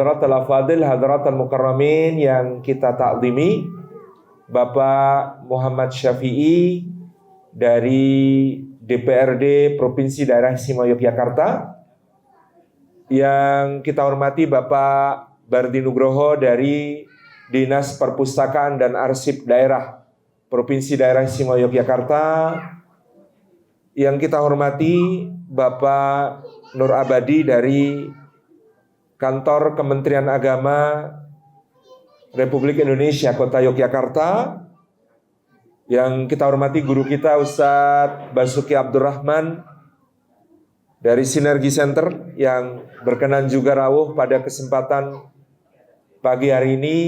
Hadratul Afadil, Hadratul Mukarramin yang kita takzimi, Bapak Muhammad Syafi'i dari DPRD Provinsi Daerah Istimewa Yogyakarta, yang kita hormati Bapak Bardi Nugroho dari Dinas Perpustakaan dan Arsip Daerah Provinsi Daerah Istimewa Yogyakarta, yang kita hormati Bapak Nur Abadi dari Kantor Kementerian Agama Republik Indonesia Kota Yogyakarta, yang kita hormati guru kita Ustadz Basuki Abdurrahman dari Sinergi Center yang berkenan juga rawuh pada kesempatan pagi hari ini.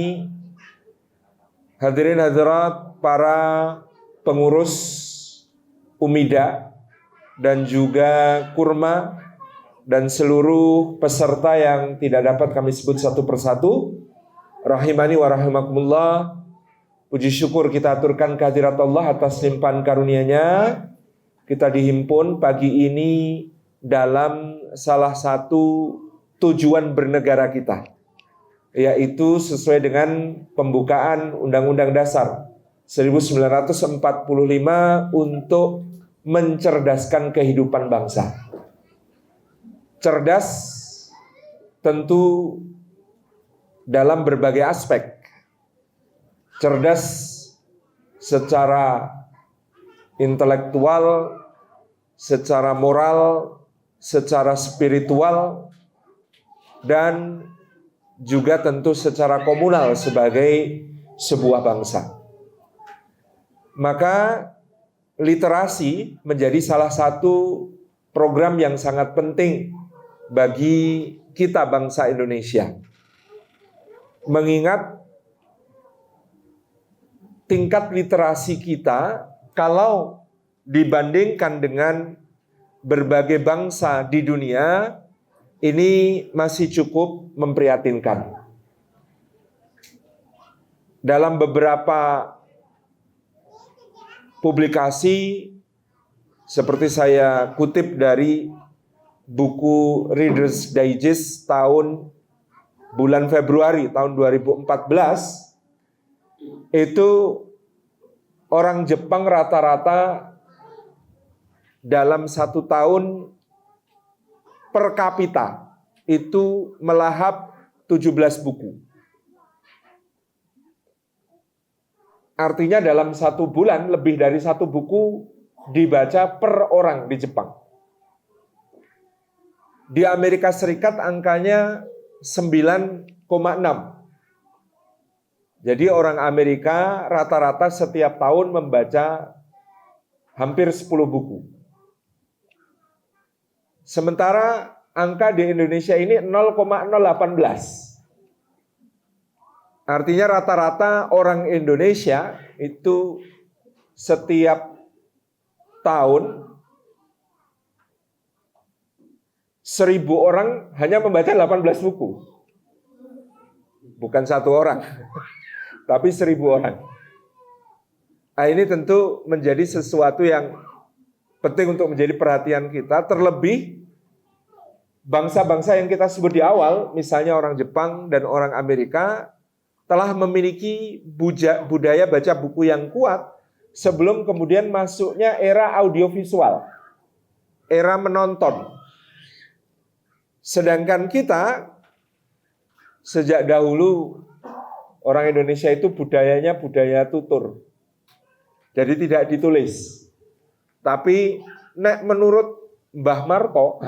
Hadirin hadirat para pengurus Umida dan juga Kurma dan seluruh peserta yang tidak dapat kami sebut satu persatu, rahimani wa rahimakumullah. Puji syukur kita aturkan kehadirat Allah atas limpahan karunia-Nya. Kita dihimpun pagi ini dalam salah satu tujuan bernegara kita, yaitu sesuai dengan pembukaan Undang-Undang Dasar 1945 untuk mencerdaskan kehidupan bangsa. Cerdas tentu dalam berbagai aspek. Cerdas secara intelektual, secara moral, secara spiritual, dan juga tentu secara komunal sebagai sebuah bangsa. Maka literasi menjadi salah satu program yang sangat penting bagi kita bangsa Indonesia. Mengingat tingkat literasi kita kalau dibandingkan dengan berbagai bangsa di dunia ini masih cukup memprihatinkan. Dalam beberapa publikasi seperti saya kutip dari buku Reader's Digest tahun bulan Februari tahun 2014, itu orang Jepang rata-rata dalam 1 tahun per kapita itu melahap 17 buku. Artinya dalam 1 bulan lebih dari 1 buku dibaca per orang di Jepang. Di Amerika Serikat angkanya 9,6. Jadi orang Amerika rata-rata setiap tahun membaca hampir 10 buku. Sementara angka di Indonesia ini 0,018. Artinya rata-rata orang Indonesia itu setiap tahun 1.000 orang hanya membaca 18 buku. Bukan 1 orang. Tapi 1.000 orang. Nah, ini tentu menjadi sesuatu yang penting untuk menjadi perhatian kita. Terlebih bangsa-bangsa yang kita sebut di awal, misalnya orang Jepang dan orang Amerika, telah memiliki budaya baca buku yang kuat sebelum kemudian masuknya era audiovisual, era menonton. Sedangkan kita sejak dahulu orang Indonesia itu budayanya budaya tutur. Jadi tidak ditulis. Tapi menurut Mbah Marto,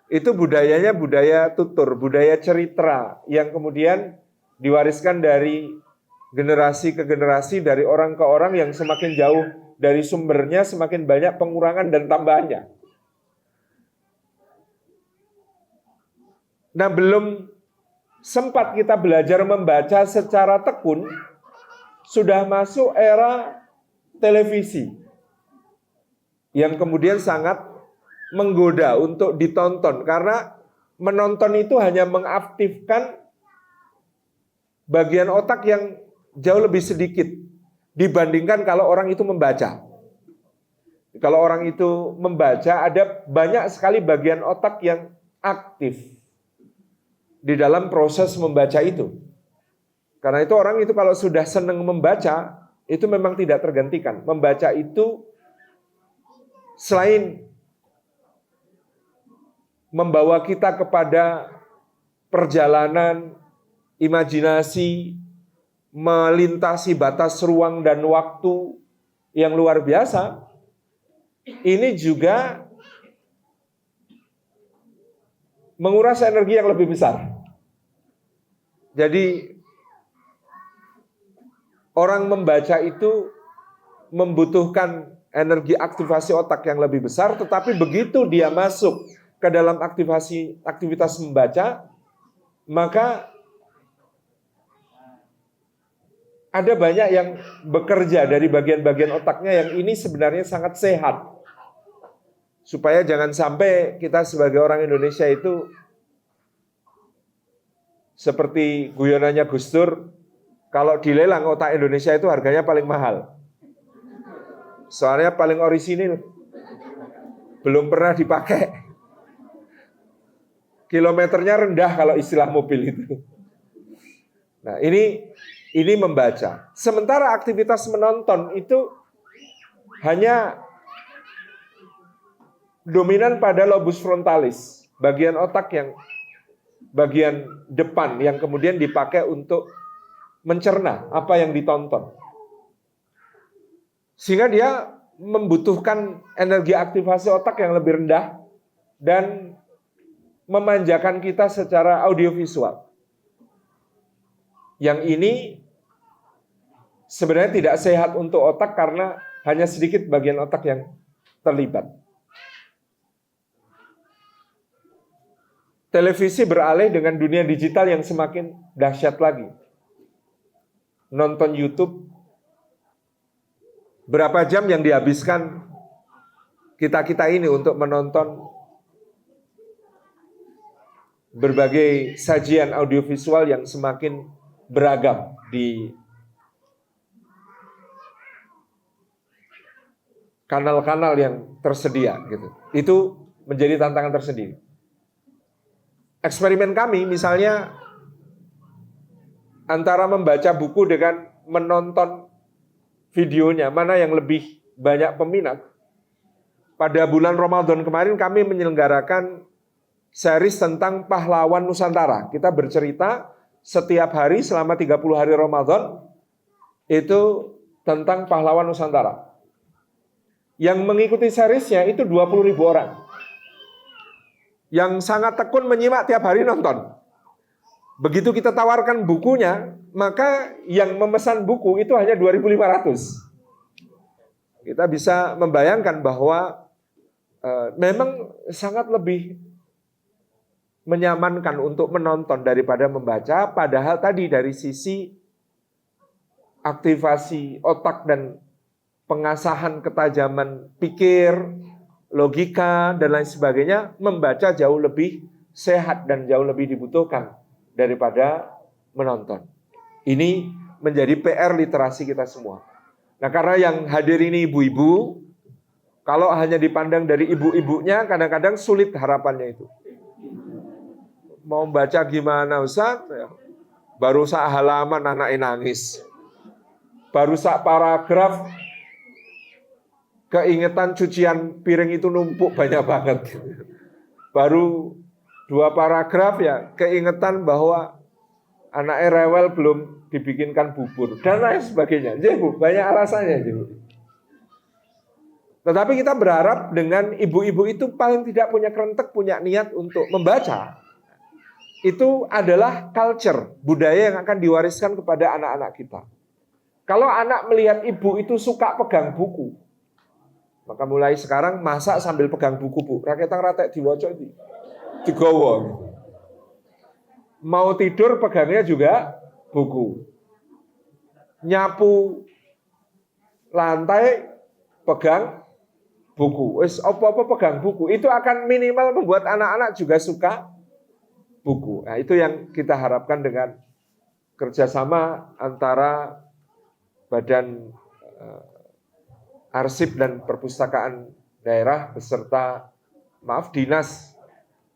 itu budayanya budaya tutur, budaya cerita yang kemudian diwariskan dari generasi ke generasi, dari orang ke orang, yang semakin jauh dari sumbernya semakin banyak pengurangan dan tambahannya. Nah, belum sempat kita belajar membaca secara tekun, sudah masuk era televisi yang kemudian sangat menggoda untuk ditonton, karena menonton itu hanya mengaktifkan bagian otak yang jauh lebih sedikit dibandingkan kalau orang itu membaca. Kalau orang itu membaca, ada banyak sekali bagian otak yang aktif. di dalam proses membaca itu. Karena itu orang itu kalau sudah senang membaca, itu memang tidak tergantikan. Membaca itu selain membawa kita kepada perjalanan imajinasi, melintasi batas ruang dan waktu yang luar biasa, ini juga menguras energi yang lebih besar. Jadi orang membaca itu membutuhkan energi aktivasi otak yang lebih besar, tetapi begitu dia masuk ke dalam aktivitas membaca, maka ada banyak yang bekerja dari bagian-bagian otaknya yang ini sebenarnya sangat sehat. Supaya jangan sampai kita sebagai orang Indonesia itu seperti guyonannya Gus Dur, kalau dilelang otak Indonesia itu harganya paling mahal. Soalnya paling orisinil, belum pernah dipakai. Kilometernya rendah kalau istilah mobil itu. Nah, ini membaca. Sementara aktivitas menonton itu hanya dominan pada lobus frontalis, bagian otak yang bagian depan yang kemudian dipakai untuk mencerna apa yang ditonton. Sehingga dia membutuhkan energi aktivasi otak yang lebih rendah dan memanjakan kita secara audiovisual. Yang ini sebenarnya tidak sehat untuk otak karena hanya sedikit bagian otak yang terlibat. Televisi beralih dengan dunia digital yang semakin dahsyat lagi. Nonton YouTube, berapa jam yang dihabiskan kita-kita ini untuk menonton berbagai sajian audiovisual yang semakin beragam di kanal-kanal yang tersedia gitu. Itu menjadi tantangan tersendiri. Eksperimen kami misalnya antara membaca buku dengan menonton videonya, mana yang lebih banyak peminat. Pada bulan Ramadan kemarin kami menyelenggarakan series tentang pahlawan Nusantara. Kita bercerita setiap hari selama 30 hari Ramadan itu tentang pahlawan Nusantara. Yang mengikuti seriesnya itu 20.000 orang. Yang sangat tekun menyimak tiap hari nonton. Begitu kita tawarkan bukunya, maka yang memesan buku itu hanya 2.500. Kita bisa membayangkan bahwa memang sangat lebih menyamankan untuk menonton daripada membaca, padahal tadi dari sisi aktivasi otak dan pengasahan ketajaman pikir, logika, dan lain sebagainya, membaca jauh lebih sehat dan jauh lebih dibutuhkan daripada menonton. Ini menjadi PR literasi kita semua. Nah, karena yang hadir ini ibu-ibu, kalau hanya dipandang dari ibu-ibunya, kadang-kadang sulit harapannya itu. Mau baca gimana Ustaz? Baru sak halaman anaknya nangis. Baru sak paragraf keingetan cucian piring itu numpuk banyak banget. Baru 2 paragraf ya keingetan bahwa anaknya rewel belum dibikinkan bubur dan lain sebagainya. Jadi Bu, banyak alasannya Bu. Tetapi kita berharap dengan ibu-ibu itu paling tidak punya kerentek, punya niat untuk membaca. Itu adalah culture, budaya yang akan diwariskan kepada anak-anak kita. Kalau anak melihat ibu itu suka pegang buku, maka mulai sekarang masak sambil pegang buku, Bu. Raketang ratek diwaca itu. Digowo. Mau tidur pegangnya juga buku. Nyapu lantai pegang buku. Wis apa-apa pegang buku. Itu akan minimal membuat anak-anak juga suka buku. Nah, itu yang kita harapkan dengan kerjasama antara Badan Arsip dan Perpustakaan Daerah beserta Dinas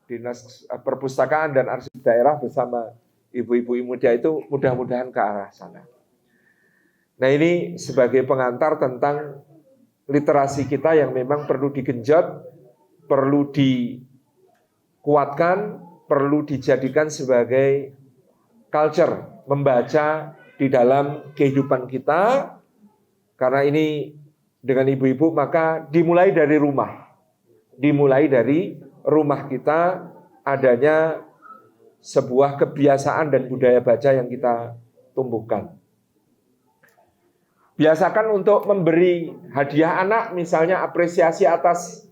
Dinas Perpustakaan dan Arsip Daerah bersama ibu-ibu muda itu mudah-mudahan ke arah sana. Nah, ini sebagai pengantar tentang literasi kita yang memang perlu digenjot, perlu dikuatkan, perlu dijadikan sebagai culture, membaca di dalam kehidupan kita. Karena ini dengan ibu-ibu maka dimulai dari rumah. Dimulai dari rumah kita adanya sebuah kebiasaan dan budaya baca yang kita tumbuhkan. Biasakan untuk memberi hadiah anak, misalnya apresiasi atas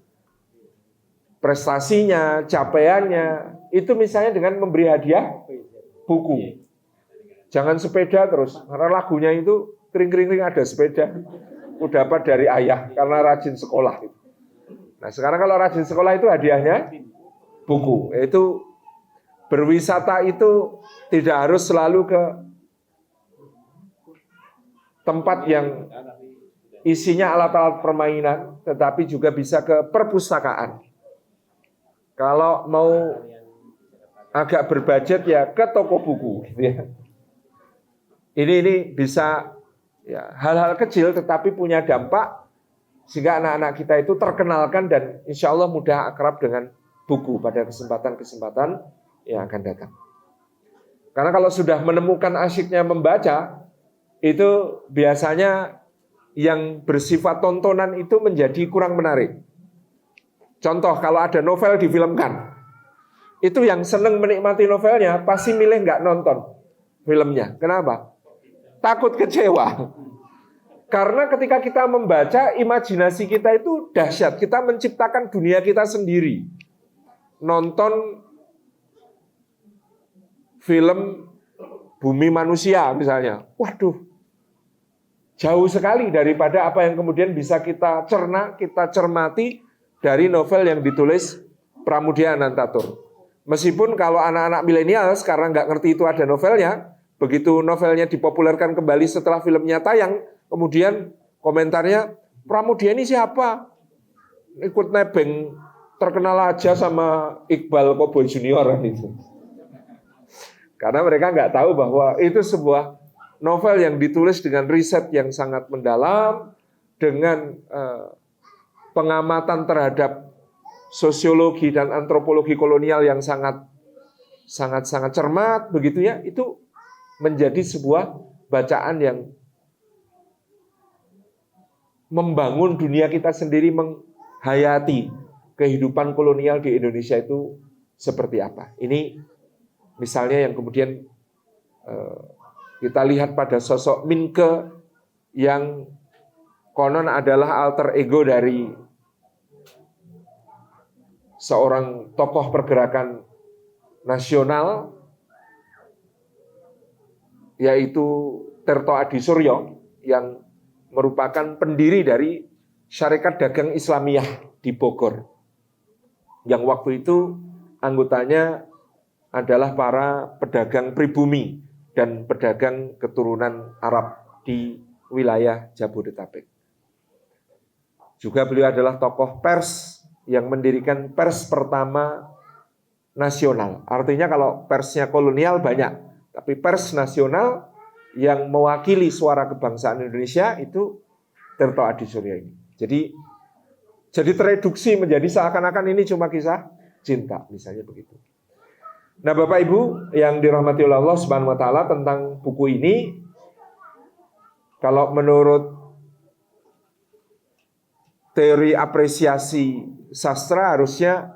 prestasinya, capaiannya, itu misalnya dengan memberi hadiah buku. Jangan sepeda terus, karena lagunya itu kering-kering ada sepeda. Udah dapat dari ayah, karena rajin sekolah. Nah, sekarang kalau rajin sekolah itu hadiahnya buku. Itu berwisata itu tidak harus selalu ke tempat yang isinya alat-alat permainan, tetapi juga bisa ke perpustakaan. Kalau mau agak berbudget ya ke toko buku. Gitu ya. Ini bisa ya, hal-hal kecil tetapi punya dampak sehingga anak-anak kita itu terkenalkan dan insya Allah mudah akrab dengan buku pada kesempatan-kesempatan yang akan datang. Karena kalau sudah menemukan asyiknya membaca, itu biasanya yang bersifat tontonan itu menjadi kurang menarik. Contoh, kalau ada novel difilmkan, itu yang seneng menikmati novelnya pasti milih nggak nonton filmnya. Kenapa? Takut kecewa. Karena ketika kita membaca, imajinasi kita itu dahsyat. Kita menciptakan dunia kita sendiri. Nonton film Bumi Manusia misalnya. Waduh, jauh sekali daripada apa yang kemudian bisa kita cerna, kita cermati dari novel yang ditulis Pramudia Anantatur. Meskipun kalau anak-anak milenial sekarang nggak ngerti itu ada novelnya, begitu novelnya dipopulerkan kembali setelah filmnya tayang, kemudian komentarnya, Pramudia ini siapa? Ikut nebeng, terkenal aja sama Iqbal Cowboy Junior itu. Karena mereka nggak tahu bahwa itu sebuah novel yang ditulis dengan riset yang sangat mendalam, dengan pengamatan terhadap sosiologi dan antropologi kolonial yang sangat cermat, begitu ya. Itu menjadi sebuah bacaan yang membangun dunia kita sendiri, menghayati kehidupan kolonial di Indonesia itu seperti apa. Ini misalnya yang kemudian kita lihat pada sosok Minke yang konon adalah alter ego dari seorang tokoh pergerakan nasional, yaitu Tirto Adi Suryo, yang merupakan pendiri dari Syarikat Dagang Islamiyah di Bogor. Yang waktu itu anggotanya adalah para pedagang pribumi dan pedagang keturunan Arab di wilayah Jabodetabek. Juga beliau adalah tokoh pers yang mendirikan pers pertama nasional. Artinya kalau persnya kolonial banyak, tapi pers nasional yang mewakili suara kebangsaan Indonesia itu Tirto Adi Suryo ini. Jadi tereduksi menjadi seakan-akan ini cuma kisah cinta, misalnya begitu. Nah, Bapak Ibu yang dirahmati oleh Allah Subhanahu wa taala, tentang buku ini, kalau menurut teori apresiasi sastra, harusnya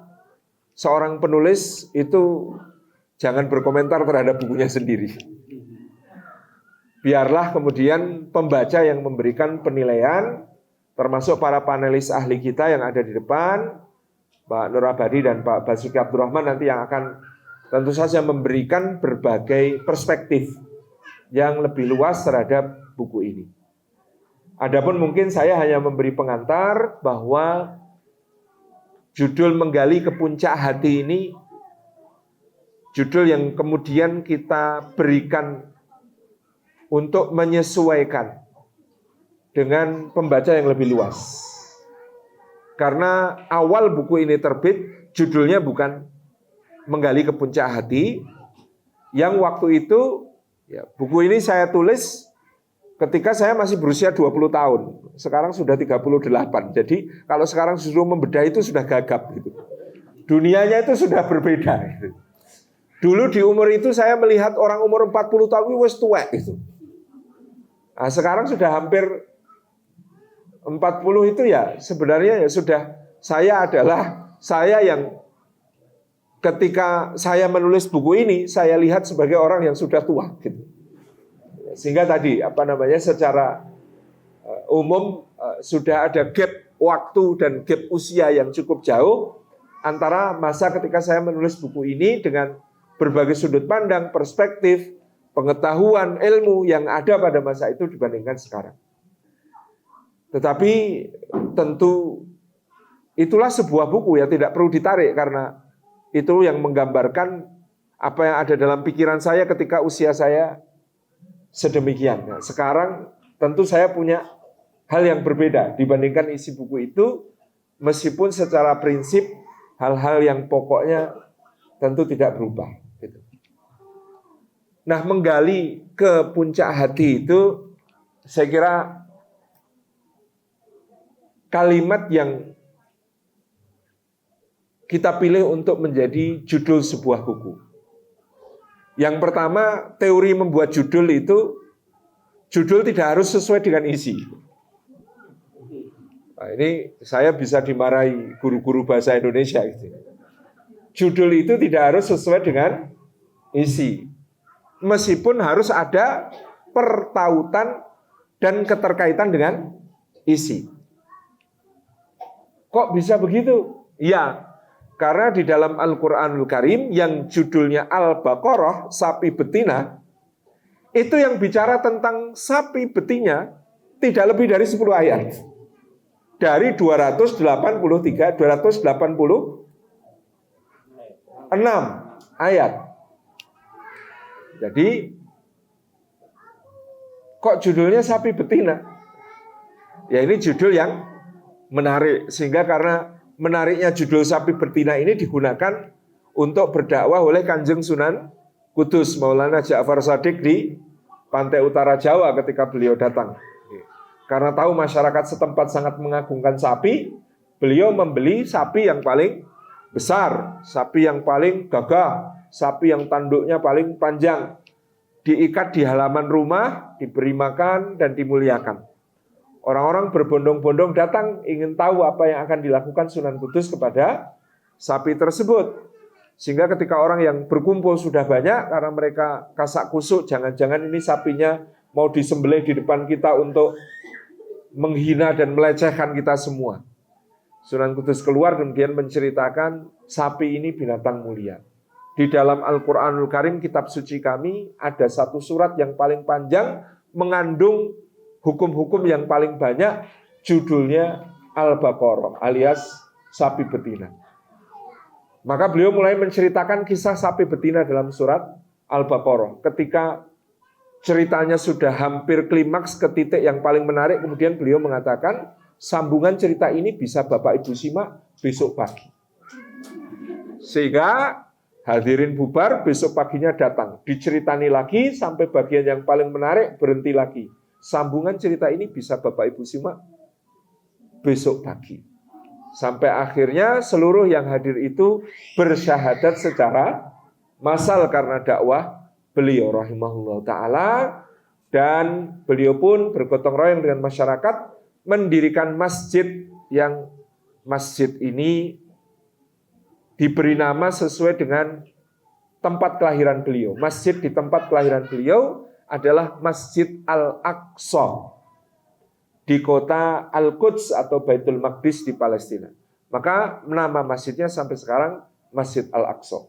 seorang penulis itu jangan berkomentar terhadap bukunya sendiri. Biarlah kemudian pembaca yang memberikan penilaian, termasuk para panelis ahli kita yang ada di depan, Pak Nur Abadi dan Pak Basuki Abdurrahman, nanti yang akan tentu saja memberikan berbagai perspektif yang lebih luas terhadap buku ini. Adapun mungkin saya hanya memberi pengantar bahwa judul Menggali ke Puncak Hati ini judul yang kemudian kita berikan untuk menyesuaikan dengan pembaca yang lebih luas. Karena awal buku ini terbit, judulnya bukan Menggali ke Puncak Hati, yang waktu itu ya, buku ini saya tulis ketika saya masih berusia 20 tahun. Sekarang sudah 38. Jadi kalau sekarang disuruh membedah itu sudah gagap gitu. Dunianya itu sudah berbeda gitu. Dulu di umur itu saya melihat orang umur 40 tahun itu wis tuwek gitu. Nah, sekarang sudah hampir 40 itu ya sebenarnya ya sudah saya yang ketika saya menulis buku ini saya lihat sebagai orang yang sudah tua gitu. Sehingga tadi secara umum sudah ada gap waktu dan gap usia yang cukup jauh antara masa ketika saya menulis buku ini dengan berbagai sudut pandang, perspektif, pengetahuan, ilmu yang ada pada masa itu dibandingkan sekarang. Tetapi tentu itulah sebuah buku ya, tidak perlu ditarik karena itu yang menggambarkan apa yang ada dalam pikiran saya ketika usia saya sedemikian. Nah, sekarang tentu saya punya hal yang berbeda dibandingkan isi buku itu, meskipun secara prinsip hal-hal yang pokoknya tentu tidak berubah. Gitu. Nah, menggali ke puncak hati itu saya kira kalimat yang kita pilih untuk menjadi judul sebuah buku. Yang pertama, teori membuat judul itu, judul tidak harus sesuai dengan isi. Nah, ini saya bisa dimarahi guru-guru bahasa Indonesia. Gitu. Judul itu tidak harus sesuai dengan isi. Meskipun harus ada pertautan dan keterkaitan dengan isi. Kok bisa begitu? Ya, karena di dalam Al-Quranul Karim yang judulnya Al-Baqarah, sapi betina, itu yang bicara tentang sapi betina tidak lebih dari 10 ayat. Dari 286 ayat. Jadi, kok judulnya sapi betina? Ya ini judul yang menarik, sehingga karena menariknya judul sapi betina ini digunakan untuk berdakwah oleh Kanjeng Sunan Kudus Maulana Ja'far Shadiq di pantai utara Jawa ketika beliau datang. Karena tahu masyarakat setempat sangat mengagungkan sapi, beliau membeli sapi yang paling besar, sapi yang paling gagah, sapi yang tanduknya paling panjang, diikat di halaman rumah, diberi makan dan dimuliakan. Orang-orang berbondong-bondong datang ingin tahu apa yang akan dilakukan Sunan Kudus kepada sapi tersebut. Sehingga ketika orang yang berkumpul sudah banyak, karena mereka kasak kusuk, jangan-jangan ini sapinya mau disembelih di depan kita untuk menghina dan melecehkan kita semua. Sunan Kudus keluar kemudian menceritakan sapi ini binatang mulia. Di dalam Al-Quranul Karim, kitab suci kami, ada satu surat yang paling panjang, mengandung hukum-hukum yang paling banyak, judulnya Al-Baqarah alias sapi betina. Maka beliau mulai menceritakan kisah sapi betina dalam surat Al-Baqarah. Ketika ceritanya sudah hampir klimaks ke titik yang paling menarik, kemudian beliau mengatakan, sambungan cerita ini bisa Bapak Ibu simak besok pagi. Sehingga hadirin bubar, besok paginya datang. Diceritani lagi sampai bagian yang paling menarik, berhenti lagi. Sambungan cerita ini bisa Bapak Ibu simak besok pagi. Sampai akhirnya seluruh yang hadir itu bersyahadat secara massal karena dakwah beliau rahimahullah ta'ala. Dan beliau pun bergotong royong dengan masyarakat mendirikan masjid, yang masjid ini diberi nama sesuai dengan tempat kelahiran beliau. Masjid di tempat kelahiran beliau adalah Masjid Al-Aqsa di kota Al-Quds atau Baitul Maqdis di Palestina. Maka nama masjidnya sampai sekarang Masjid Al-Aqsa.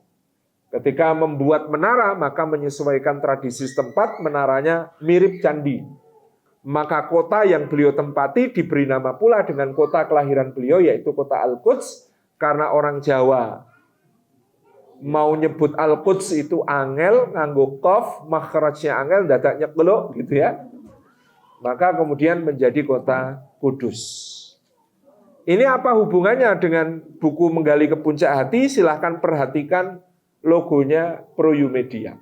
Ketika membuat menara, maka menyesuaikan tradisi setempat, menaranya mirip candi. Maka kota yang beliau tempati diberi nama pula dengan kota kelahiran beliau, yaitu kota Al-Quds, karena orang Jawa mau nyebut Al-Quds itu angel, nganggo qaf, makhrajnya angel, dadaknya keluk gitu ya. Maka kemudian menjadi kota Kudus. Ini apa hubungannya dengan buku Menggali ke Puncak Hati? Silahkan perhatikan logonya ProYumedia.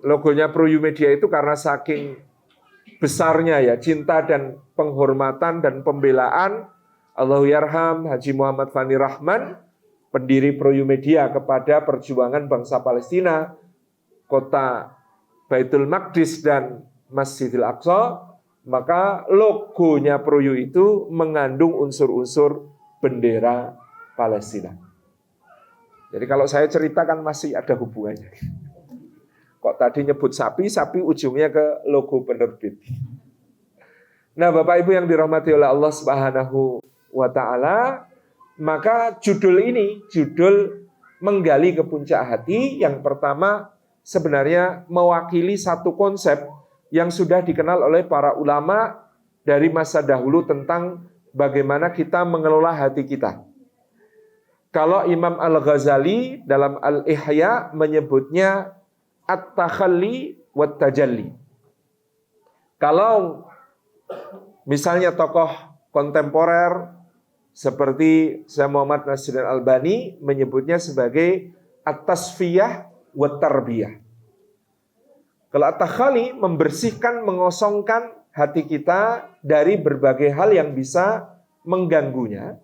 Logonya ProYumedia itu karena saking besarnya ya cinta dan penghormatan dan pembelaan Allahyarham Haji Muhammad Fani Rahman, pendiri ProYumedia, kepada perjuangan bangsa Palestina, kota Baitul Maqdis dan Masjidil Aqsa, maka logonya ProYu itu mengandung unsur-unsur bendera Palestina. Jadi kalau saya ceritakan masih ada hubungannya. Kok tadi nyebut sapi, sapi ujungnya ke logo penerbit. Nah, Bapak Ibu yang dirahmati oleh Allah Subhanahu wa Ta'ala, maka judul ini, judul Menggali ke Puncak Hati, yang pertama sebenarnya mewakili satu konsep yang sudah dikenal oleh para ulama dari masa dahulu tentang bagaimana kita mengelola hati kita. Kalau Imam Al-Ghazali dalam Al-Ihya menyebutnya at-takhalli wat-tajalli. Kalau misalnya tokoh kontemporer seperti Syekh Muhammad Nasiruddin Albani menyebutnya sebagai at-tasfiyah wat-tarbiyah. Kalau at-takhalli membersihkan, mengosongkan hati kita dari berbagai hal yang bisa mengganggunya.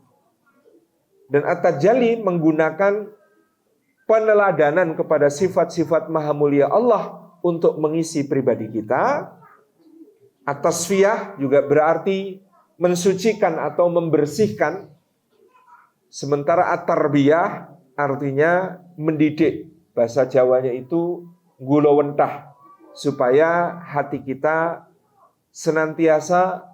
Dan at-tajalli menggunakan peneladanan kepada sifat-sifat maha mulia Allah untuk mengisi pribadi kita. At-tasfiyah juga berarti mensucikan atau membersihkan. Sementara at-tarbiyah artinya mendidik. Bahasa Jawanya itu gulawentah, supaya hati kita senantiasa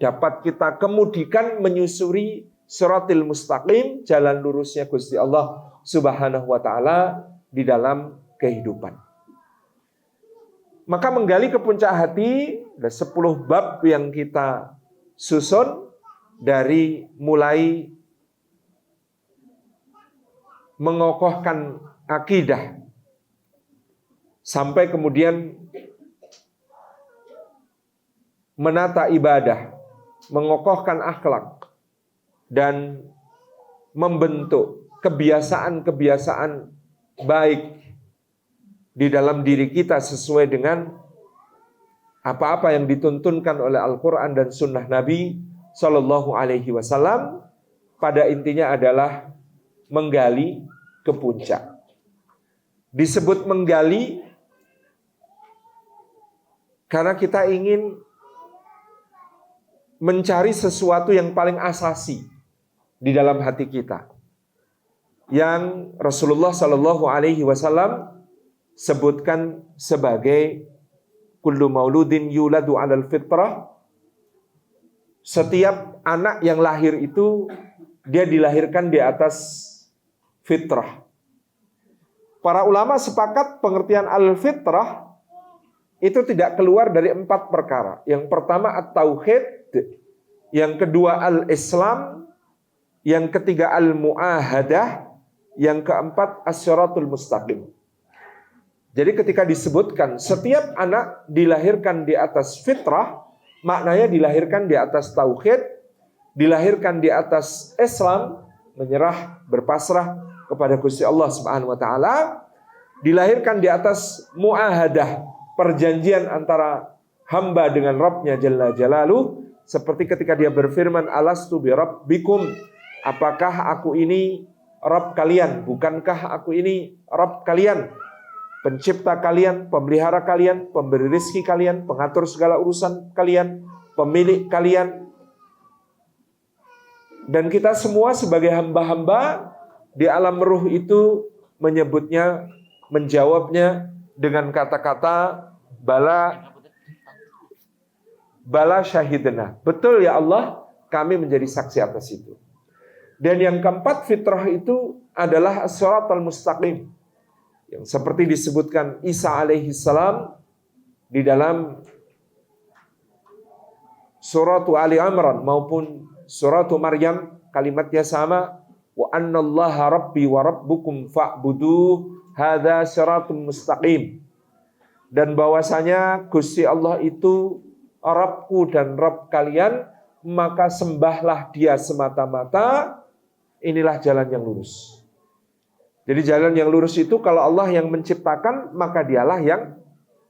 dapat kita kemudikan menyusuri siratil mustaqim, jalan lurusnya Gusti Allah Subhanahu wa Ta'ala di dalam kehidupan. Maka menggali ke puncak hati, ada 10 bab yang kita susun, dari mulai mengokohkan akidah sampai kemudian menata ibadah, mengokohkan akhlak, dan membentuk kebiasaan-kebiasaan baik di dalam diri kita sesuai dengan apa-apa yang dituntunkan oleh Al-Quran dan Sunnah Nabi Sallallahu Alaihi Wasallam. Pada intinya adalah menggali ke puncak. Disebut menggali karena kita ingin mencari sesuatu yang paling asasi di dalam hati kita, yang Rasulullah Sallallahu Alaihi Wasallam sebutkan sebagai kullu mauludin yuladu 'alal fitrah. Setiap anak yang lahir itu dia dilahirkan di atas fitrah. Para ulama sepakat pengertian al-fitrah itu tidak keluar dari 4 perkara. Yang pertama at-tauhid, yang kedua al-islam, yang ketiga al-mu'ahadah, yang keempat as-siratul mustaqim. Jadi ketika disebutkan setiap anak dilahirkan di atas fitrah, maknanya dilahirkan di atas tauhid, dilahirkan di atas Islam, menyerah, berpasrah kepada Gusti Allah Subhanahu wa Ta'ala, dilahirkan di atas mu'ahadah, perjanjian antara hamba dengan Rabbnya Jalla Jalaluh, seperti ketika dia berfirman, alastu bi rabbikum, apakah aku ini Rabb kalian? Bukankah aku ini Rabb kalian? Pencipta kalian, pemelihara kalian, pemberi rezeki kalian, pengatur segala urusan kalian, pemilik kalian. Dan kita semua sebagai hamba-hamba di alam ruh itu menyebutnya, menjawabnya dengan kata-kata bala syahidna. Betul ya Allah, kami menjadi saksi atas itu. Dan yang keempat, fitrah itu adalah as-siratal mustaqim, yang seperti disebutkan Isa alaihi salam di dalam surat Ali Imran maupun surat Maryam, kalimatnya sama, wa annallaha rabbi wa rabbukum fa'buduh hadza siratun mustaqim. Dan bahwasanya Gusti Allah itu Rabbku dan Rabb kalian, maka sembahlah Dia semata-mata, inilah jalan yang lurus. Jadi jalan yang lurus itu kalau Allah yang menciptakan, maka dialah yang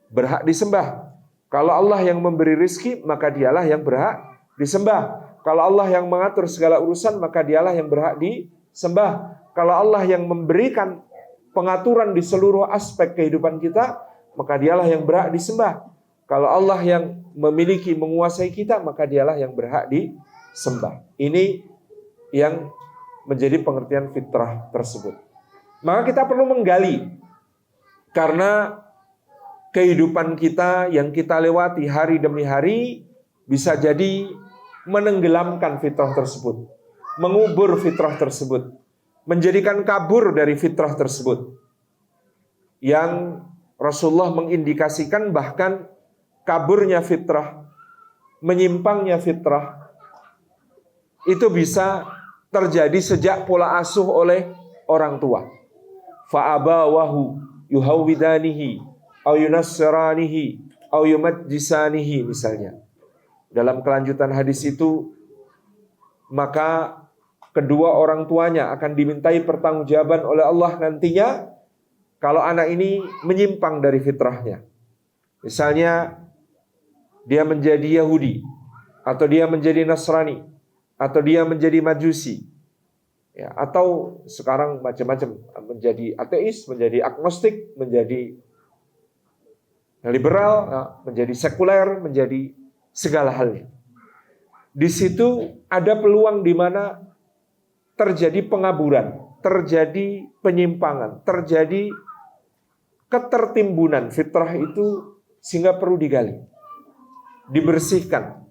berhak disembah. Kalau Allah yang memberi rizki, maka dialah yang berhak disembah. Kalau Allah yang mengatur segala urusan, maka dialah yang berhak disembah. Kalau Allah yang memberikan pengaturan di seluruh aspek kehidupan kita, maka dialah yang berhak disembah. Kalau Allah yang memiliki, menguasai kita, maka dialah yang berhak disembah. Ini yang menjadi pengertian fitrah tersebut. Maka kita perlu menggali, karena kehidupan kita yang kita lewati hari demi hari bisa jadi menenggelamkan fitrah tersebut, mengubur fitrah tersebut, menjadikan kabur dari fitrah tersebut. Yang Rasulullah mengindikasikan bahkan kaburnya fitrah, menyimpangnya fitrah, itu bisa terjadi sejak pola asuh oleh orang tua. Fa'abawahu yuhawwidanihi au yunassiranihi au yumajjisanihi misalnya. Dalam kelanjutan hadis itu, maka kedua orang tuanya akan dimintai pertanggungjawaban oleh Allah nantinya kalau anak ini menyimpang dari fitrahnya. Misalnya dia menjadi Yahudi, atau dia menjadi Nasrani, atau dia menjadi Majusi, ya, atau sekarang macam-macam, menjadi ateis, menjadi agnostik, menjadi liberal, menjadi sekuler, menjadi segala halnya. Di situ ada peluang di mana terjadi pengaburan, terjadi penyimpangan, terjadi ketertimbunan fitrah itu, sehingga perlu digali, dibersihkan.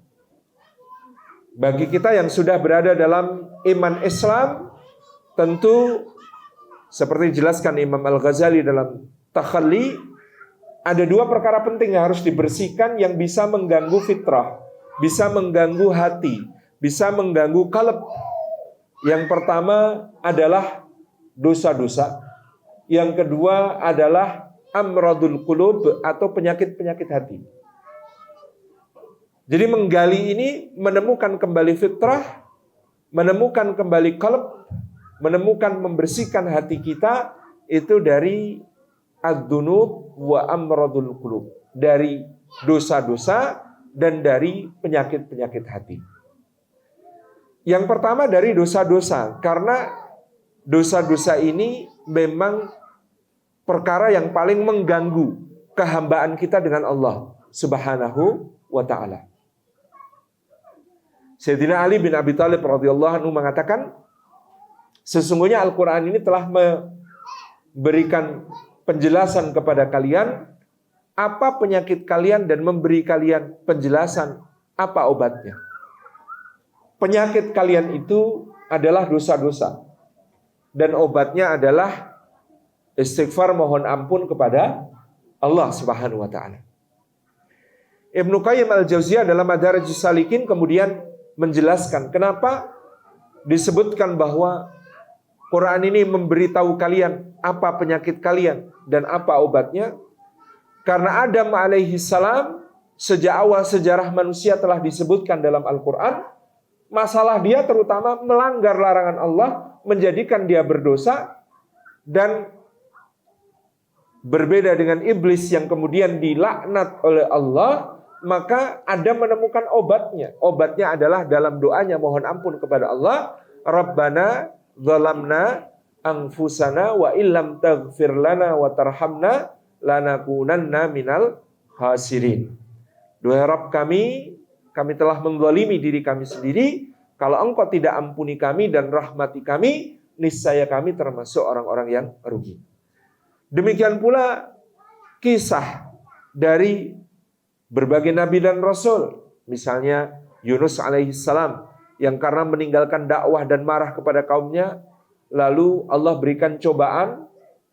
Bagi kita yang sudah berada dalam iman Islam, tentu seperti dijelaskan Imam Al-Ghazali dalam Takhalli, ada dua perkara penting yang harus dibersihkan yang bisa mengganggu fitrah, bisa mengganggu hati, bisa mengganggu qalb. Yang pertama adalah dosa-dosa. Yang kedua adalah amradul qulub atau penyakit-penyakit hati. Jadi menggali ini menemukan kembali fitrah, menemukan kembali qalb, menemukan membersihkan hati kita itu dari ad-dunub wa amradul qulub, dari dosa-dosa dan dari penyakit-penyakit hati. Yang pertama dari dosa-dosa, karena dosa-dosa ini memang perkara yang paling mengganggu kehambaan kita dengan Allah Subhanahu wa ta'ala. Sayyidina Ali bin Abi Thalib radhiyallahu anhu mengatakan, sesungguhnya Al-Quran ini telah memberikan penjelasan kepada kalian apa penyakit kalian dan memberi kalian penjelasan apa obatnya. Penyakit kalian itu adalah dosa-dosa, dan obatnya adalah istighfar, mohon ampun kepada Allah Subhanahu wa ta'ala. Ibnu Qayyim al-Jauziyah dalam Madarijus Salikin kemudian menjelaskan kenapa disebutkan bahwa Quran ini memberitahu kalian apa penyakit kalian dan apa obatnya. Karena Adam alaihi salam sejak awal sejarah manusia telah disebutkan dalam Al-Quran. Masalah dia terutama melanggar larangan Allah, menjadikan dia berdosa, dan berbeda dengan iblis yang kemudian dilaknat oleh Allah. Maka Adam menemukan obatnya. Obatnya adalah dalam doanya mohon ampun kepada Allah. Rabbana zalamna anfusana wa illam taghfir lana wa tarhamna lanakunanna minal khasirin. Duhai Rabb kami telah menzalimi diri kami sendiri. Kalau Engkau tidak ampuni kami dan rahmati kami, niscaya kami termasuk orang-orang yang rugi. Demikian pula kisah dari berbagai nabi dan rasul. Misalnya Yunus alaihissalam yang karena meninggalkan dakwah dan marah kepada kaumnya, lalu Allah berikan cobaan,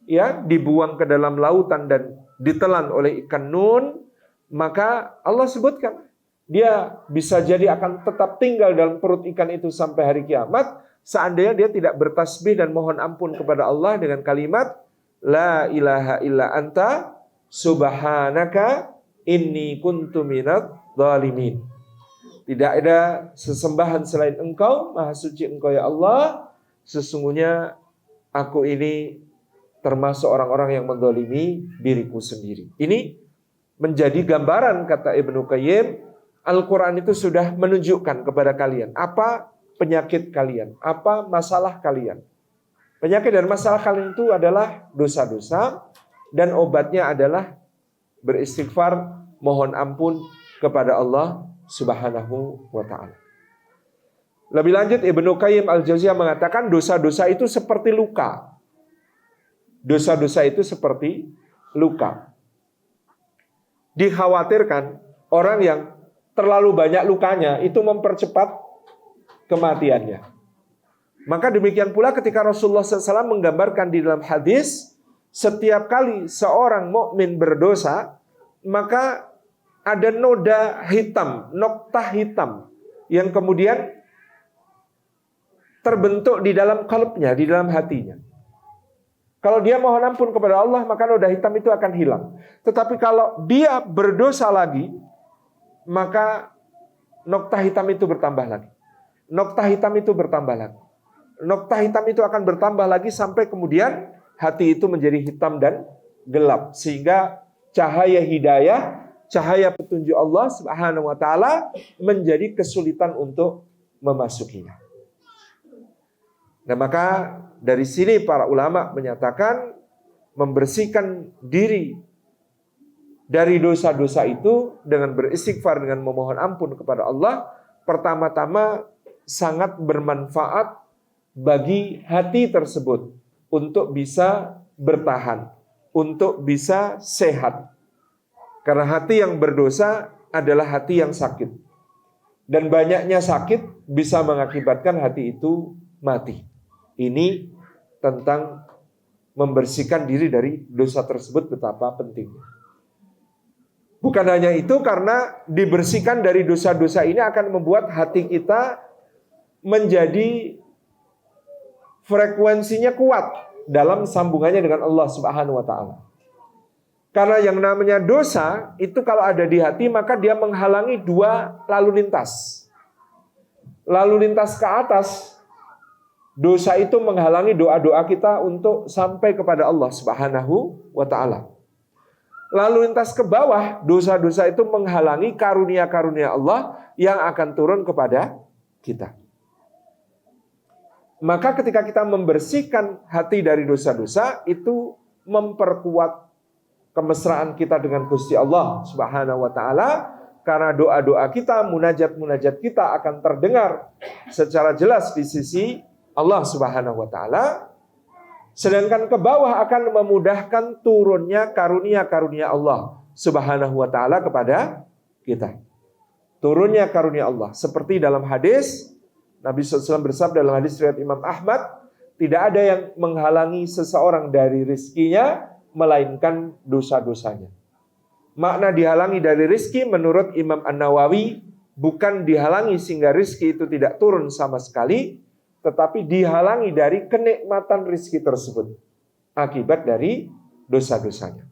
ya, dibuang ke dalam lautan dan ditelan oleh ikan nun. Maka Allah sebutkan dia bisa jadi akan tetap tinggal dalam perut ikan itu sampai hari kiamat, seandainya dia tidak bertasbih dan mohon ampun kepada Allah dengan kalimat la ilaha illa anta subhanaka inni kuntu minadz zalimin. Tidak ada sesembahan selain Engkau, Maha Suci Engkau ya Allah, sesungguhnya aku ini termasuk orang-orang yang menzalimi diriku sendiri. Ini menjadi gambaran, kata Ibnu Qayyim, Al-Quran itu sudah menunjukkan kepada kalian apa penyakit kalian, apa masalah kalian. Penyakit dan masalah kalian itu adalah dosa-dosa, dan obatnya adalah beristighfar, mohon ampun kepada Allah Subhanahu wa ta'ala. Lebih lanjut, Ibnu Qayyim Al-Jauziyah mengatakan dosa-dosa itu seperti luka. Dosa-dosa itu seperti luka. Dikhawatirkan orang yang terlalu banyak lukanya itu mempercepat kematiannya. Maka demikian pula ketika Rasulullah SAW menggambarkan di dalam hadis, setiap kali seorang mukmin berdosa, maka ada noda hitam, noktah hitam yang kemudian terbentuk di dalam qalbnya, di dalam hatinya. Kalau dia mohon ampun kepada Allah, maka noda hitam itu akan hilang. Tetapi kalau dia berdosa lagi, maka noktah hitam itu bertambah lagi. Noktah hitam itu bertambah lagi. Noktah hitam itu akan bertambah lagi sampai kemudian hati itu menjadi hitam dan gelap. Sehingga cahaya hidayah, cahaya petunjuk Allah Subhanahu wa ta'ala menjadi kesulitan untuk memasukinya. Nah, maka dari sini para ulama menyatakan membersihkan diri dari dosa-dosa itu dengan beristighfar, dengan memohon ampun kepada Allah, pertama-tama sangat bermanfaat bagi hati tersebut untuk bisa bertahan, untuk bisa sehat. Karena hati yang berdosa adalah hati yang sakit. Dan banyaknya sakit bisa mengakibatkan hati itu mati. Ini tentang membersihkan diri dari dosa tersebut betapa pentingnya. Bukan hanya itu, karena dibersihkan dari dosa-dosa ini akan membuat hati kita menjadi frekuensinya kuat dalam sambungannya dengan Allah Subhanahu wa ta'ala. Karena yang namanya dosa itu kalau ada di hati, maka dia menghalangi dua lalu lintas. Lalu lintas ke atas, dosa itu menghalangi doa-doa kita untuk sampai kepada Allah Subhanahu wa ta'ala. Lalu lintas ke bawah, dosa-dosa itu menghalangi karunia-karunia Allah yang akan turun kepada kita. Maka ketika kita membersihkan hati dari dosa-dosa, itu memperkuat kemesraan kita dengan Gusti Allah Subhanahu wa ta'ala. Karena doa-doa kita, munajat-munajat kita akan terdengar secara jelas di sisi Allah Subhanahu wa ta'ala. Sedangkan ke bawah akan memudahkan turunnya karunia-karunia Allah Subhanahu wa ta'ala kepada kita. Turunnya karunia Allah. Seperti dalam hadis, Nabi SAW bersabda dalam hadis riwayat Imam Ahmad, tidak ada yang menghalangi seseorang dari rizkinya, melainkan dosa-dosanya. Makna dihalangi dari rizki menurut Imam An-Nawawi, bukan dihalangi sehingga rizki itu tidak turun sama sekali, tetapi dihalangi dari kenikmatan rizki tersebut akibat dari dosa-dosanya.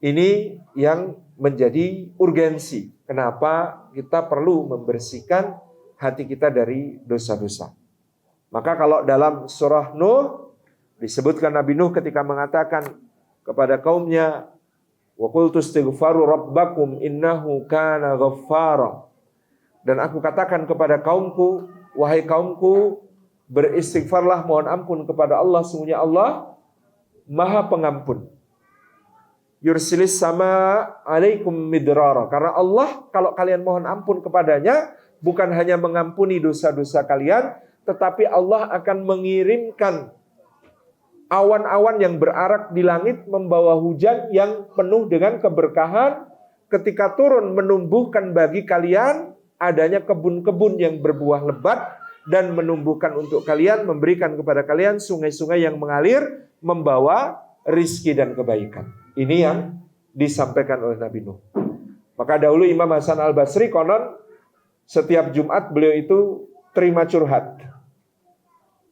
Ini yang menjadi urgensi. Kenapa kita perlu membersihkan hati kita dari dosa-dosa. Maka kalau dalam surah Nuh disebutkan Nabi Nuh ketika mengatakan kepada kaumnya, wa qultu astaghfiru rabbakum innahu kana ghaffara. Dan aku katakan kepada kaumku, wahai kaumku, beristighfarlah, mohon ampun kepada Allah, sesungguhnya Allah Maha Pengampun. Yursilis sama alaikum midrara. Karena Allah, kalau kalian mohon ampun kepadanya, bukan hanya mengampuni dosa-dosa kalian, tetapi Allah akan mengirimkan awan-awan yang berarak di langit, membawa hujan yang penuh dengan keberkahan. Ketika turun, menumbuhkan bagi kalian adanya kebun-kebun yang berbuah lebat, dan menumbuhkan untuk kalian, memberikan kepada kalian sungai-sungai yang mengalir, membawa rizki dan kebaikan. Ini yang disampaikan oleh Nabi Nuh. Maka dahulu Imam Hasan Al-Basri konon setiap Jumat beliau itu terima curhat.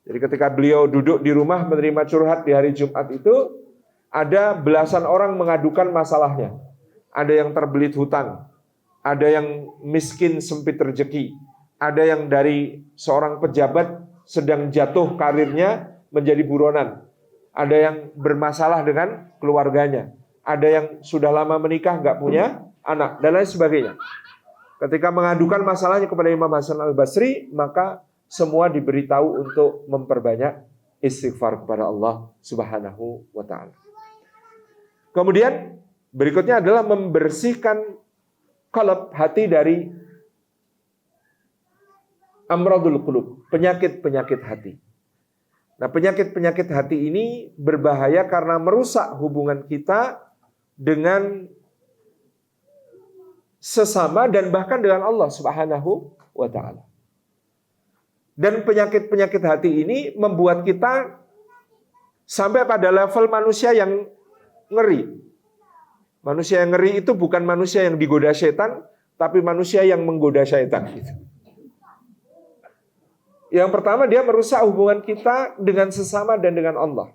Jadi ketika beliau duduk di rumah menerima curhat di hari Jumat itu, ada belasan orang mengadukan masalahnya. Ada yang terbelit hutang, ada yang miskin sempit rezeki, ada yang dari seorang pejabat sedang jatuh karirnya menjadi buronan, ada yang bermasalah dengan keluarganya, ada yang sudah lama menikah nggak punya anak, dan lain sebagainya. Ketika mengadukan masalahnya kepada Imam Hasan al-Basri, maka semua diberitahu untuk memperbanyak istighfar kepada Allah Subhanahu wa ta'ala. Kemudian berikutnya adalah membersihkan qalb, hati, dari amradul qulub, penyakit-penyakit hati. Nah, penyakit-penyakit hati ini berbahaya karena merusak hubungan kita dengan sesama dan bahkan dengan Allah Subhanahu wa ta'ala. Dan penyakit-penyakit hati ini membuat kita sampai pada level manusia yang ngeri. Manusia yang ngeri itu bukan manusia yang digoda setan, tapi manusia yang menggoda setan. Yang pertama, dia merusak hubungan kita dengan sesama dan dengan Allah.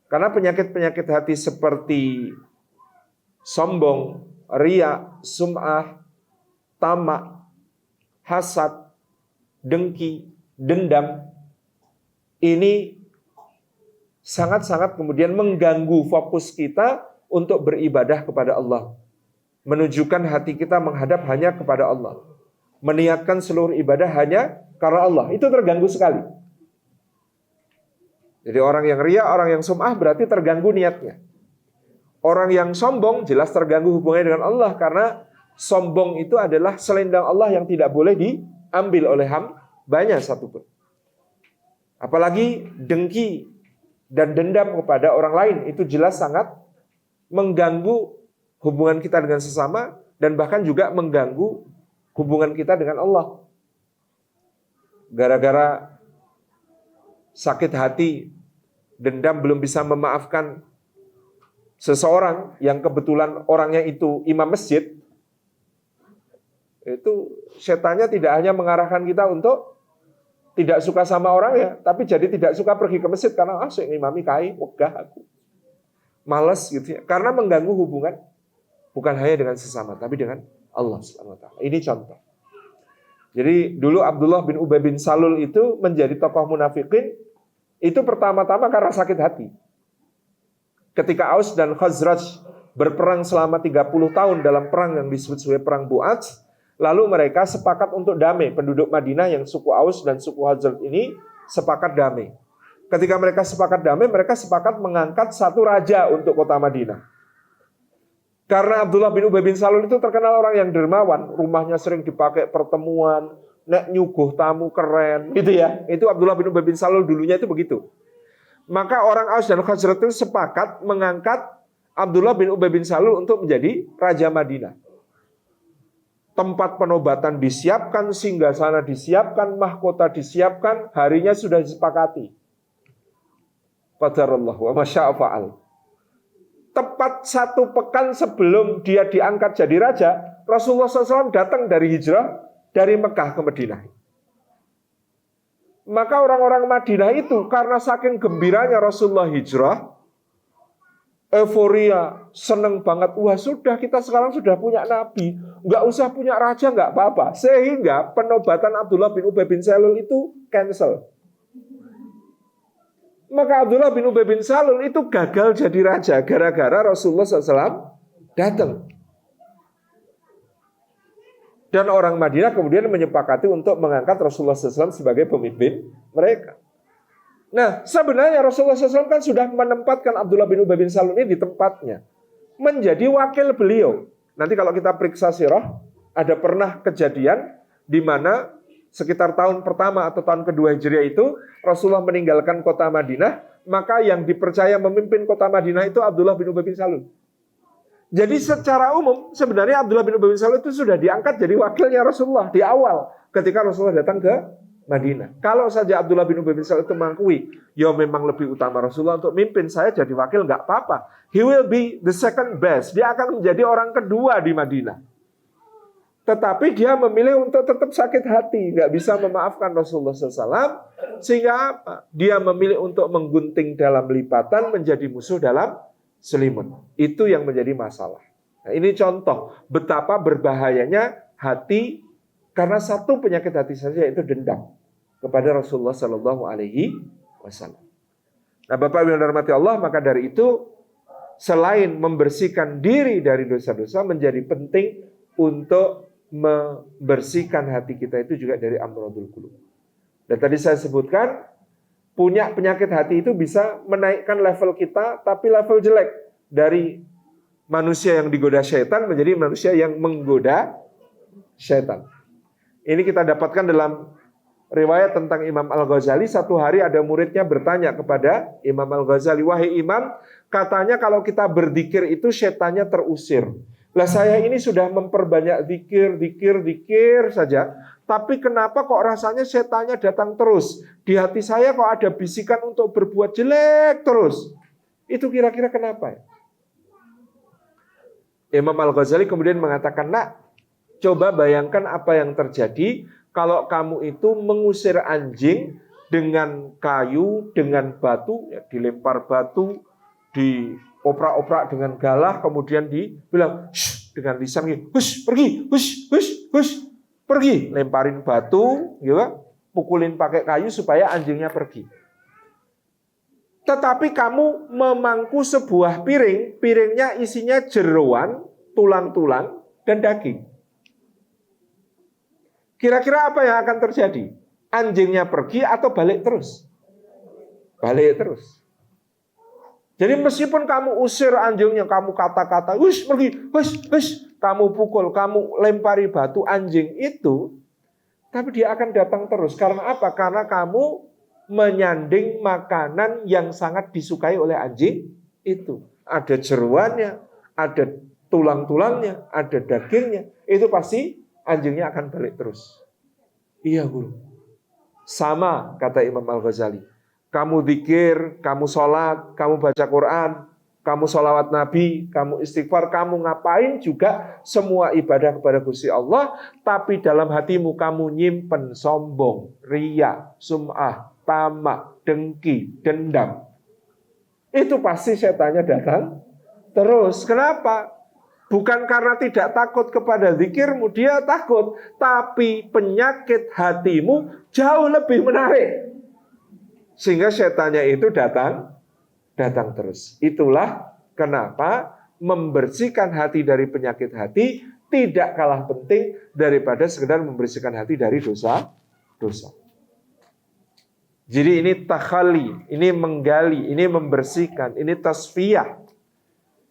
Karena penyakit-penyakit hati seperti sombong, riya, sum'ah, tamak, hasad, dengki, dendam, ini sangat-sangat kemudian mengganggu fokus kita untuk beribadah kepada Allah. Menunjukkan hati kita menghadap hanya kepada Allah. Meniatkan seluruh ibadah hanya karena Allah. Itu terganggu sekali. Jadi orang yang riya, orang yang sum'ah berarti terganggu niatnya. Orang yang sombong jelas terganggu hubungannya dengan Allah, karena sombong itu adalah selendang Allah yang tidak boleh diambil oleh hambanya satupun. Apalagi dengki dan dendam kepada orang lain, itu jelas sangat mengganggu hubungan kita dengan sesama dan bahkan juga mengganggu hubungan kita dengan Allah. Gara-gara sakit hati, dendam, belum bisa memaafkan seseorang yang kebetulan orangnya itu imam masjid, itu setannya tidak hanya mengarahkan kita untuk tidak suka sama orangnya, tapi jadi tidak suka pergi ke masjid karena asik ngimami kai, wegah aku, males gitu ya. Karena mengganggu hubungan bukan hanya dengan sesama, tapi dengan Allah Subhanahu wa ta'ala. Ini contoh. Jadi dulu Abdullah bin Ubay bin Salul itu menjadi tokoh munafikin itu pertama-tama karena sakit hati. Ketika Aus dan Khazraj berperang selama 30 tahun dalam perang yang disebut sebagai perang Bu'ats, lalu mereka sepakat untuk damai. Penduduk Madinah yang suku Aus dan suku Khazraj ini sepakat damai. Ketika mereka sepakat damai, mereka sepakat mengangkat satu raja untuk kota Madinah. Karena Abdullah bin Ubay bin Salul itu terkenal orang yang dermawan, rumahnya sering dipakai pertemuan, nek nyuguh tamu keren, gitu ya. Itu Abdullah bin Ubay bin Salul dulunya itu begitu. Maka orang Aus dan Khazraj itu sepakat mengangkat Abdullah bin Ubay bin Salul untuk menjadi raja Madinah. Tempat penobatan disiapkan, singgasana disiapkan, mahkota disiapkan, harinya sudah disepakati. Qadarullah wa masya'a fa'al. Tepat 1 pekan sebelum dia diangkat jadi raja, Rasulullah SAW datang dari hijrah dari Mekah ke Madinah. Maka orang-orang Madinah itu karena saking gembiranya Rasulullah hijrah, euforia, seneng banget. Wah, sudah, kita sekarang sudah punya nabi, nggak usah punya raja, nggak apa-apa. Sehingga penobatan Abdullah bin Ubay bin Salul itu cancel. Maka Abdullah bin Ubay bin Salul itu gagal jadi raja gara-gara Rasulullah SAW datang. Dan orang Madinah kemudian menyepakati untuk mengangkat Rasulullah SAW sebagai pemimpin mereka. Nah, sebenarnya Rasulullah SAW kan sudah menempatkan Abdullah bin Ubay bin Salul ini di tempatnya, menjadi wakil beliau. Nanti kalau kita periksa sirah, ada pernah kejadian di mana sekitar tahun pertama atau tahun kedua Hijriah itu Rasulullah meninggalkan kota Madinah, maka yang dipercaya memimpin kota Madinah itu Abdullah bin Ubay bin Salul. Jadi secara umum sebenarnya Abdullah bin Ubay bin Salul itu sudah diangkat jadi wakilnya Rasulullah di awal ketika Rasulullah datang ke Madinah. Kalau saja Abdullah bin Ubay bin Salul itu mengakui, ya memang lebih utama Rasulullah untuk mimpin, saya jadi wakil, nggak apa-apa. He will be the second best. Dia akan menjadi orang kedua di Madinah. Tetapi dia memilih untuk tetap sakit hati, nggak bisa memaafkan Rasulullah SAW, sehingga apa? Dia memilih untuk menggunting dalam lipatan, menjadi musuh dalam selimut. Itu yang menjadi masalah. Nah, ini contoh betapa berbahayanya hati karena satu penyakit hati saja, yaitu dendam kepada Rasulullah SAW. Nah, Bapak yang dirahmati Allah, maka dari itu selain membersihkan diri dari dosa-dosa, menjadi penting untuk membersihkan hati kita itu juga dari amradul qulub. Dan tadi saya sebutkan, punya penyakit hati itu bisa menaikkan level kita, tapi level jelek. Dari manusia yang digoda syaitan menjadi manusia yang menggoda syaitan. Ini kita dapatkan dalam riwayat tentang Imam Al-Ghazali. Satu hari ada muridnya bertanya kepada Imam Al-Ghazali, "Wahai Imam, katanya kalau kita berzikir itu syaitannya terusir. Lah saya ini sudah memperbanyak zikir saja, tapi kenapa kok rasanya syaitannya datang terus? Di hati saya kok ada bisikan untuk berbuat jelek terus. Itu kira-kira kenapa ya?" Imam Al-Ghazali kemudian mengatakan, "Nak, coba bayangkan apa yang terjadi kalau kamu itu mengusir anjing dengan kayu, dengan batu, ya, dilempar batu, dioprak-oprak dengan galah, kemudian dibilang, shh, dengan lisan, hush, pergi, hush, pergi, lemparin batu, ya, pukulin pakai kayu supaya anjingnya pergi. Tetapi kamu memangku sebuah piring, piringnya isinya jeroan, tulang-tulang, dan daging. Kira-kira apa yang akan terjadi? Anjingnya pergi atau balik terus? Balik terus. Jadi meskipun kamu usir anjingnya, kamu kata-kata, hush, pergi, hush, kamu pukul, kamu lempari batu anjing itu, tapi dia akan datang terus. Karena apa? Karena kamu menyanding makanan yang sangat disukai oleh anjing itu. Ada jeruannya, ada tulang-tulangnya, ada dagingnya. Itu pasti anjingnya akan balik terus. Iya, guru. Sama kata Imam Al-Ghazali. Kamu zikir, kamu sholat, kamu baca Quran, kamu sholawat Nabi, kamu istighfar, kamu ngapain juga semua ibadah kepada Gusti Allah, tapi dalam hatimu kamu nyimpen sombong, riya, sum'ah, tamak, dengki, dendam. Itu pasti setannya datang terus. Kenapa? Bukan karena tidak takut kepada zikirmu, dia takut. Tapi penyakit hatimu jauh lebih menarik. Sehingga setannya itu datang terus. Itulah kenapa membersihkan hati dari penyakit hati tidak kalah penting daripada sekedar membersihkan hati dari dosa. Jadi ini takhali, ini menggali, ini membersihkan, ini tasfiyah.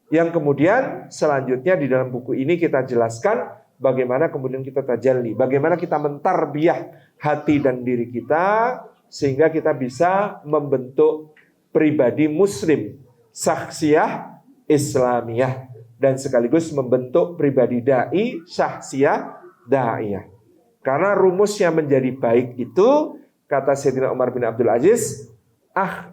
Yang kemudian selanjutnya di dalam buku ini kita jelaskan bagaimana kemudian kita tajalli, bagaimana kita mentarbiyah hati dan diri kita sehingga kita bisa membentuk pribadi muslim, syakhsiyah islamiyah, dan sekaligus membentuk pribadi dai, syakhsiyah daiyah. Karena rumusnya menjadi baik itu, kata Sayyidina Umar bin Abdul Aziz,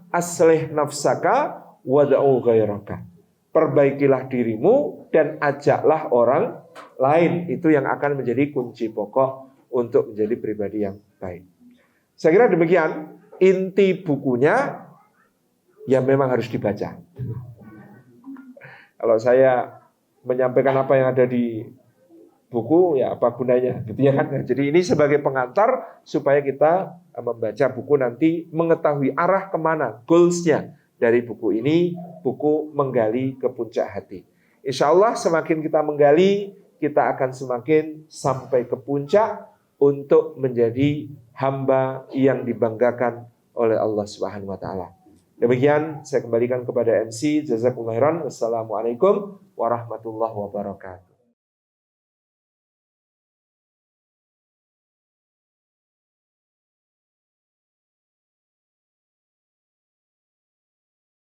aslih nafsaka wada'u ghairaka. Perbaikilah dirimu dan ajaklah orang lain. Itu yang akan menjadi kunci pokok untuk menjadi pribadi yang baik. Saya kira demikian inti bukunya, yang memang harus dibaca. Kalau saya menyampaikan apa yang ada di buku, ya apa gunanya, gitu ya kan? Jadi ini sebagai pengantar supaya kita membaca buku nanti mengetahui arah kemana, goalsnya dari buku ini, buku menggali ke puncak hati. Insya Allah semakin kita menggali, kita akan semakin sampai ke puncak untuk menjadi hamba yang dibanggakan oleh Allah Subhanahu wa taala. Demikian saya kembalikan kepada MC. Jazakumullah khairan. Wassalamualaikum warahmatullahi wabarakatuh.